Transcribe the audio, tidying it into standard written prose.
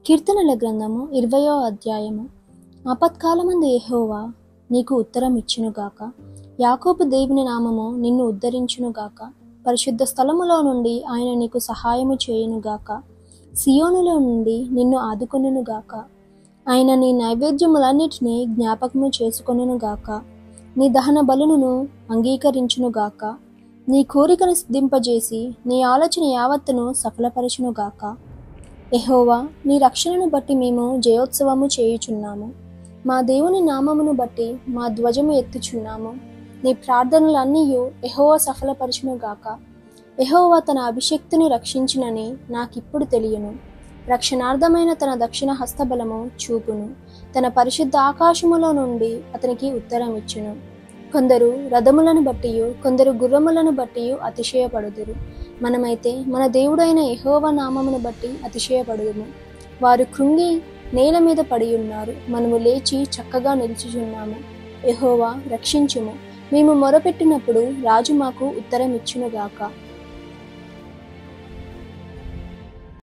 కీర్తనల గ్రంథము 20వ అధ్యాయము. ఆపత్కాలమందు యెహోవా నీకు ఉత్తరం ఇచ్చునుగాక. యాకోబు దేవుని నామము నిన్ను ఉద్ధరించునుగాక. పరిశుద్ధ స్థలములో నుండి ఆయన నీకు సహాయము చేయునుగాక. సియోనులో నుండి నిన్ను ఆదుకొనుగాక. ఆయన నీ నైవేద్యములన్నిటినీ జ్ఞాపకము చేసుకొనుగాక. నీ దహన బలులను అంగీకరించునుగాక. నీ కోరికను సిద్ధింపజేసి నీ ఆలోచన యావత్తును సఫలపరచునుగాక. యెహోవా, నీ రక్షణను బట్టి మేము జయోత్సవము చేయుచున్నాము. మా దేవుని నామమును బట్టి మా ధ్వజము ఎత్తుచున్నాము. నీ ప్రార్థనలన్నీయు యెహోవా సఫలపరచునుగాక. యెహోవా తన అభిషిక్తుని రక్షించునని నాకిప్పుడు తెలియను. రక్షణార్థమైన తన దక్షిణ హస్తబలము చూపును. తన పరిశుద్ధ ఆకాశములో నుండి అతనికి ఉత్తరం ఇచ్చును. కొందరు రథములను బట్టియు కొందరు గుర్రములను బట్టియు అతిశయపడుదురు. మనమైతే మన దేవుడైన యెహోవా నామమును బట్టి అతిశయపడుదుము. వారు కృంగి నేల మీద పడి ఉన్నారు. మనము లేచి చక్కగా నిలుచుచున్నాము. యెహోవా రక్షించుము. మేము మొరపెట్టినప్పుడు రాజు మాకు ఉత్తరం ఇచ్చునుగాక.